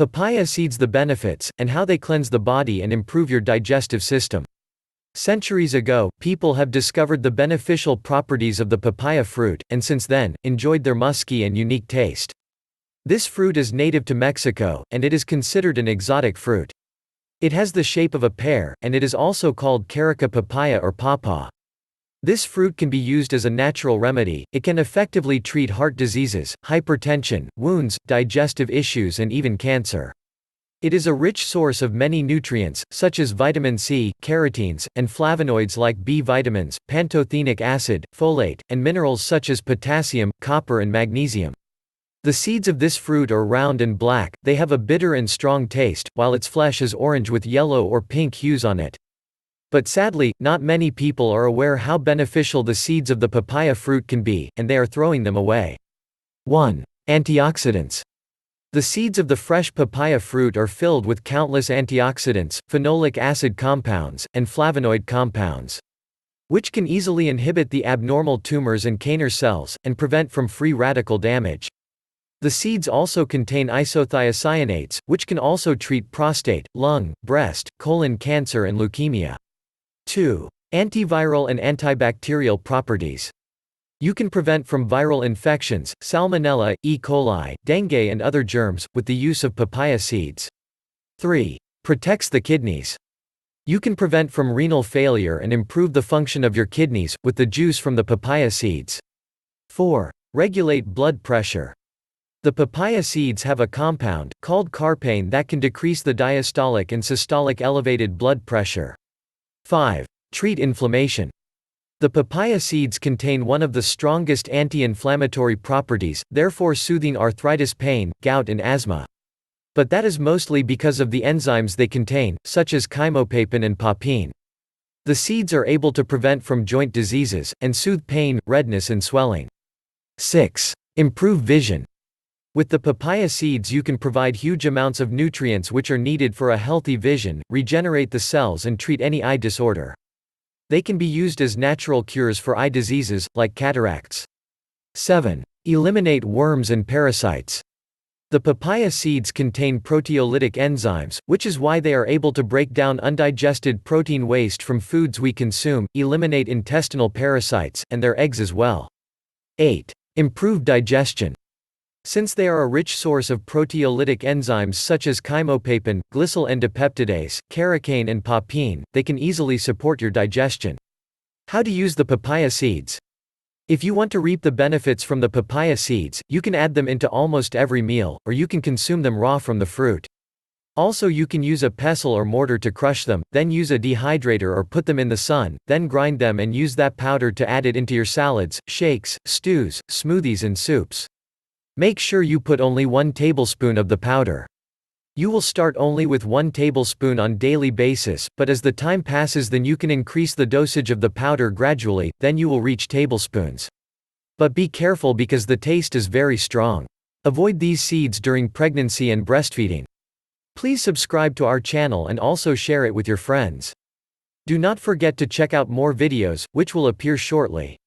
Papaya seeds: the benefits, and how they cleanse the body and improve your digestive system. Centuries ago, people have discovered the beneficial properties of the papaya fruit, and since then, enjoyed their musky and unique taste. This fruit is native to Mexico, and it is considered an exotic fruit. It has the shape of a pear, and it is also called carica papaya or pawpaw. This fruit can be used as a natural remedy. It can effectively treat heart diseases, hypertension, wounds, digestive issues, and even cancer. It is a rich source of many nutrients, such as vitamin C, carotenes, and flavonoids like B vitamins, pantothenic acid, folate, and minerals such as potassium, copper, and magnesium. The seeds of this fruit are round and black. They have a bitter and strong taste, while its flesh is orange with yellow or pink hues on it. But sadly, not many people are aware how beneficial the seeds of the papaya fruit can be, and they are throwing them away. 1. Antioxidants. The seeds of the fresh papaya fruit are filled with countless antioxidants, phenolic acid compounds, and flavonoid compounds, which can easily inhibit the abnormal tumors and cancer cells, and prevent from free radical damage. The seeds also contain isothiocyanates, which can also treat prostate, lung, breast, colon cancer, and leukemia. 2. Antiviral and antibacterial properties. You can prevent from viral infections, Salmonella, E. coli, dengue, and other germs, with the use of papaya seeds. 3. Protects the kidneys. You can prevent from renal failure and improve the function of your kidneys, with the juice from the papaya seeds. 4. Regulate blood pressure. The papaya seeds have a compound, called carpane, that can decrease the diastolic and systolic elevated blood pressure. 5. Treat inflammation. The papaya seeds contain one of the strongest anti-inflammatory properties, therefore soothing arthritis pain, gout, and asthma. But that is mostly because of the enzymes they contain, such as chymopapin and papain. The seeds are able to prevent from joint diseases, and soothe pain, redness, and swelling. 6. Improve vision. With the papaya seeds you can provide huge amounts of nutrients which are needed for a healthy vision, regenerate the cells, and treat any eye disorder. They can be used as natural cures for eye diseases, like cataracts. 7. Eliminate worms and parasites. The papaya seeds contain proteolytic enzymes, which is why they are able to break down undigested protein waste from foods we consume, eliminate intestinal parasites, and their eggs as well. 8. Improve digestion. Since they are a rich source of proteolytic enzymes such as chymopapin, glycyl endopeptidase, caricane, and papain, they can easily support your digestion. How to use the papaya seeds. If you want to reap the benefits from the papaya seeds, you can add them into almost every meal, or you can consume them raw from the fruit. Also, you can use a pestle or mortar to crush them, then use a dehydrator or put them in the sun, then grind them and use that powder to add it into your salads, shakes, stews, smoothies, and soups. Make sure you put only 1 tablespoon of the powder. You will start only with 1 tablespoon on daily basis, but as the time passes then you can increase the dosage of the powder gradually, then you will reach tablespoons. But be careful because the taste is very strong. Avoid these seeds during pregnancy and breastfeeding. Please subscribe to our channel and also share it with your friends. Do not forget to check out more videos, which will appear shortly.